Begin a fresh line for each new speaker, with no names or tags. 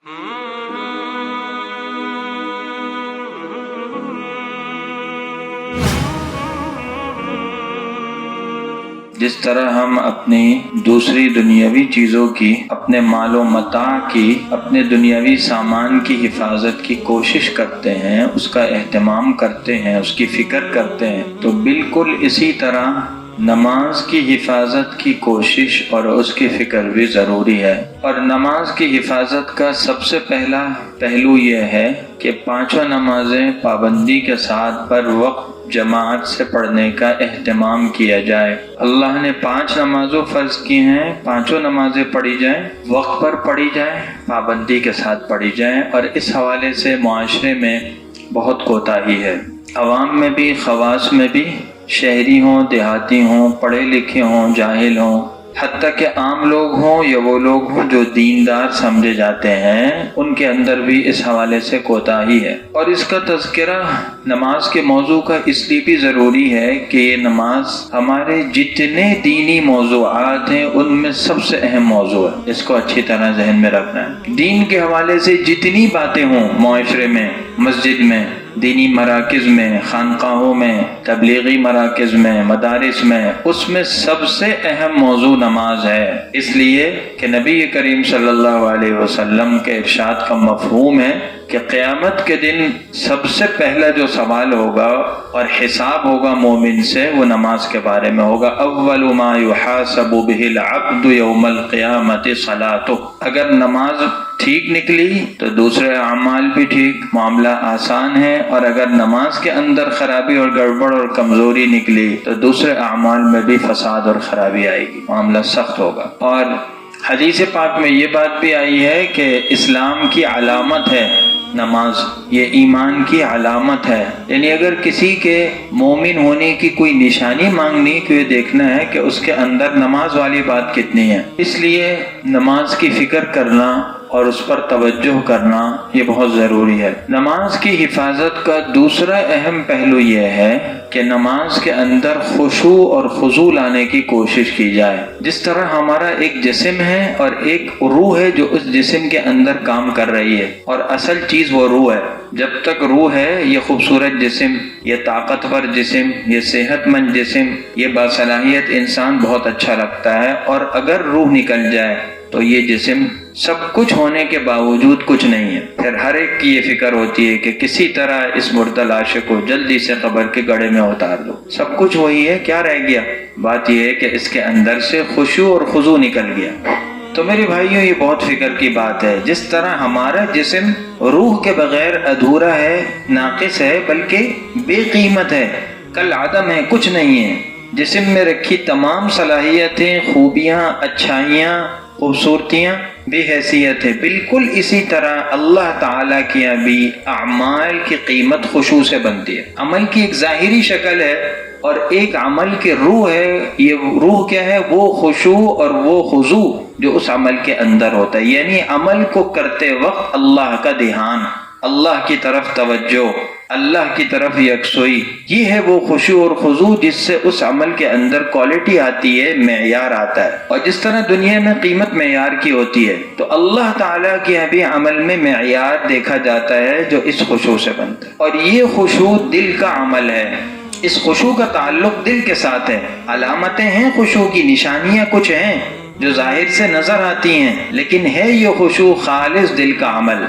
جس طرح ہم اپنی دوسری دنیاوی چیزوں کی، اپنے مال و متاع کی، اپنے دنیاوی سامان کی حفاظت کی کوشش کرتے ہیں، اس کا اہتمام کرتے ہیں، اس کی فکر کرتے ہیں، تو بالکل اسی طرح نماز کی حفاظت کی کوشش اور اس کی فکر بھی ضروری ہے۔ اور نماز کی حفاظت کا سب سے پہلا پہلو یہ ہے کہ پانچوں نمازیں پابندی کے ساتھ پر وقت جماعت سے پڑھنے کا اہتمام کیا جائے۔ اللہ نے 5 نمازوں فرض کی ہیں، پانچوں نمازیں پڑھی جائیں، وقت پر پڑھی جائیں، پابندی کے ساتھ پڑھی جائیں۔ اور اس حوالے سے معاشرے میں بہت کوتاہی ہے، عوام میں بھی، خواص میں بھی، شہری ہوں، دیہاتی ہوں، پڑھے لکھے ہوں، جاہل ہوں، حتیٰ کہ عام لوگ ہوں یا وہ لوگ ہوں جو دیندار سمجھے جاتے ہیں، ان کے اندر بھی اس حوالے سے کوتاہی ہے۔ اور اس کا تذکرہ نماز کے موضوع کا اس لیے بھی ضروری ہے کہ یہ نماز ہمارے جتنے دینی موضوعات ہیں ان میں سب سے اہم موضوع ہے، اس کو اچھی طرح ذہن میں رکھنا ہے۔ دین کے حوالے سے جتنی باتیں ہوں معاشرے میں، مسجد میں، دینی مراکز میں، خانقاہوں میں، تبلیغی مراکز میں، مدارس میں، اس میں سب سے اہم موضوع نماز ہے، اس لیے کہ نبی کریم صلی اللہ علیہ وسلم کے ارشاد کا مفہوم ہے کہ قیامت کے دن سب سے پہلا جو سوال ہوگا اور حساب ہوگا مومن سے وہ نماز کے بارے میں ہوگا۔ اول ما یحاسب به العبد یوم القیامت صلاۃ۔ اگر نماز ٹھیک نکلی تو دوسرے اعمال بھی ٹھیک، معاملہ آسان ہے، اور اگر نماز کے اندر خرابی اور گڑبڑ اور کمزوری نکلی تو دوسرے اعمال میں بھی فساد اور خرابی آئے گی، معاملہ سخت ہوگا۔ اور حدیث پاک میں یہ بات بھی آئی ہے کہ اسلام کی علامت ہے نماز، یہ ایمان کی علامت ہے، یعنی اگر کسی کے مومن ہونے کی کوئی نشانی مانگنی تو یہ دیکھنا ہے کہ اس کے اندر نماز والی بات کتنی ہے۔ اس لیے نماز کی فکر کرنا اور اس پر توجہ کرنا یہ بہت ضروری ہے۔ نماز کی حفاظت کا دوسرا اہم پہلو یہ ہے کہ نماز کے اندر خشوع اور خضوع لانے کی کوشش کی جائے۔ جس طرح ہمارا ایک جسم ہے اور ایک روح ہے جو اس جسم کے اندر کام کر رہی ہے، اور اصل چیز وہ روح ہے۔ جب تک روح ہے یہ خوبصورت جسم، یہ طاقتور جسم، یہ صحت مند جسم، یہ باصلاحیت انسان بہت اچھا لگتا ہے، اور اگر روح نکل جائے تو یہ جسم سب کچھ ہونے کے باوجود کچھ نہیں ہے۔ پھر ہر ایک کی یہ فکر ہوتی ہے کہ کسی طرح اس مردہ لاش کو جلدی سے قبر کے گڑھے میں اتار دو، سب کچھ وہی ہے، کیا رہ گیا؟ بات یہ ہے کہ اس کے اندر سے خشوع اور خضوع نکل گیا۔ تو میرے بھائیوں یہ بہت فکر کی بات ہے، جس طرح ہمارا جسم روح کے بغیر ادھورا ہے، ناقص ہے، بلکہ بے قیمت ہے، کل عدم ہے، کچھ نہیں ہے۔ جسم میں رکھی تمام صلاحیتیں، خوبیاں، اچھائیاں، خوبصورتیاں بے حیثیت ہے، بالکل اسی طرح اللہ تعالیٰ کی بھی اعمال کی قیمت خشوع سے بنتی ہے۔ عمل کی ایک ظاہری شکل ہے اور ایک عمل کی روح ہے، یہ روح کیا ہے؟ وہ خشوع اور وہ خضوع جو اس عمل کے اندر ہوتا ہے، یعنی عمل کو کرتے وقت اللہ کا دھیان، اللہ کی طرف توجہ، اللہ کی طرف یکسوئی، یہ ہے وہ خشوع اور خضوع جس سے اس عمل کے اندر کوالٹی آتی ہے، معیار آتا ہے۔ اور جس طرح دنیا میں قیمت معیار کی ہوتی ہے تو اللہ تعالیٰ کے بھی عمل میں معیار دیکھا جاتا ہے جو اس خشوع سے بنتا ہے، اور یہ خشوع دل کا عمل ہے، اس خشوع کا تعلق دل کے ساتھ ہے۔ علامتیں ہیں خشوع کی، نشانیاں کچھ ہیں جو ظاہر سے نظر آتی ہیں، لیکن ہے یہ خشوع خالص دل کا عمل۔